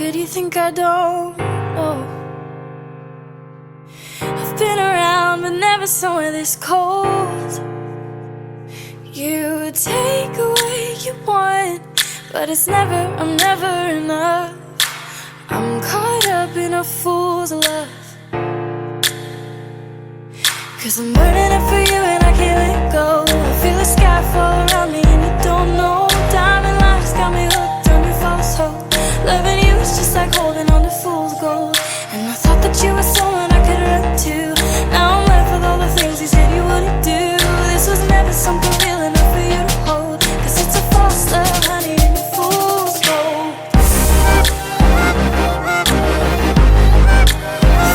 could you think I don't know? I've been around but never somewhere this cold. You take away you want, but it's never, I'm never enough. I'm caught up in a fool's love, 'cause I'm burning up for you and I can't let go. I feel the sky fall around me and you don't know. Diamond lights got me hooked on your false hope. Loving you is just like holding on to fool's gold. And I thought that you were someone I could run to. Now I'm left with all the things you said you wouldn't do. This was never something real enough for you to hold, 'cause it's a false love, honey, and you're fool's gold.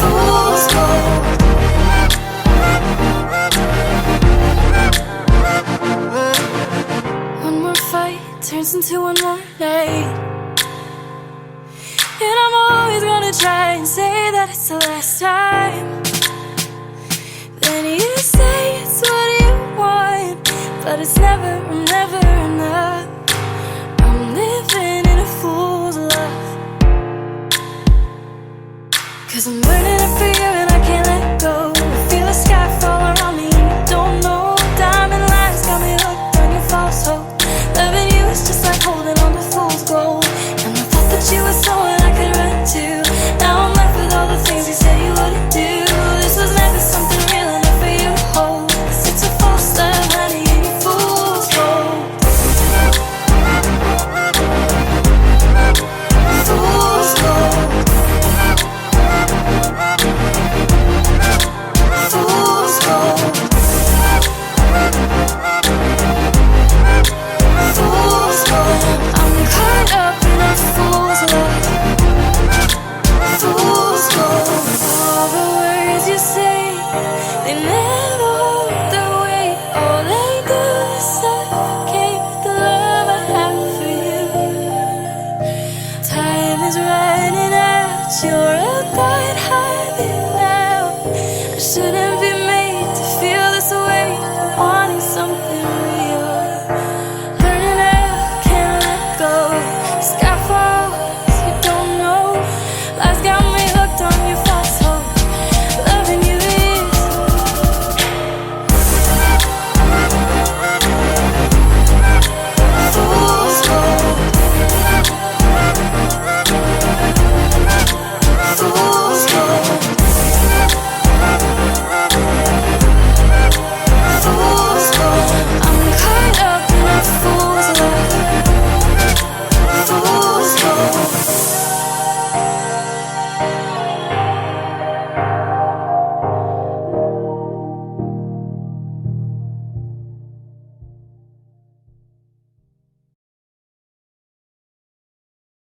Fool's gold. One more fight turns into one more night, and I'm always gonna try and say that it's the last time. Then you say it's what you want, but it's never, never enough. I'm living in a fool's love, 'cause I'm burning up for you and I can't let go. I feel the sky fall around me and you don't know. Diamond lights got me hooked on your false hope. Loving you is just like holding on to fool's gold. And I thought that you were someone I could run to. Now I'm left with all the things you said you wouldn't do. This was never something real enough for you to hold, 'cause it's a false love, honey, and you're fool's gold. Fool's gold. Fool's gold. Fool's gold. I'm caught up in a fool's love. Fool's gold. All the words you say, they never hold the weight. All they do is suffocate the love I have for you. Time is running out, you're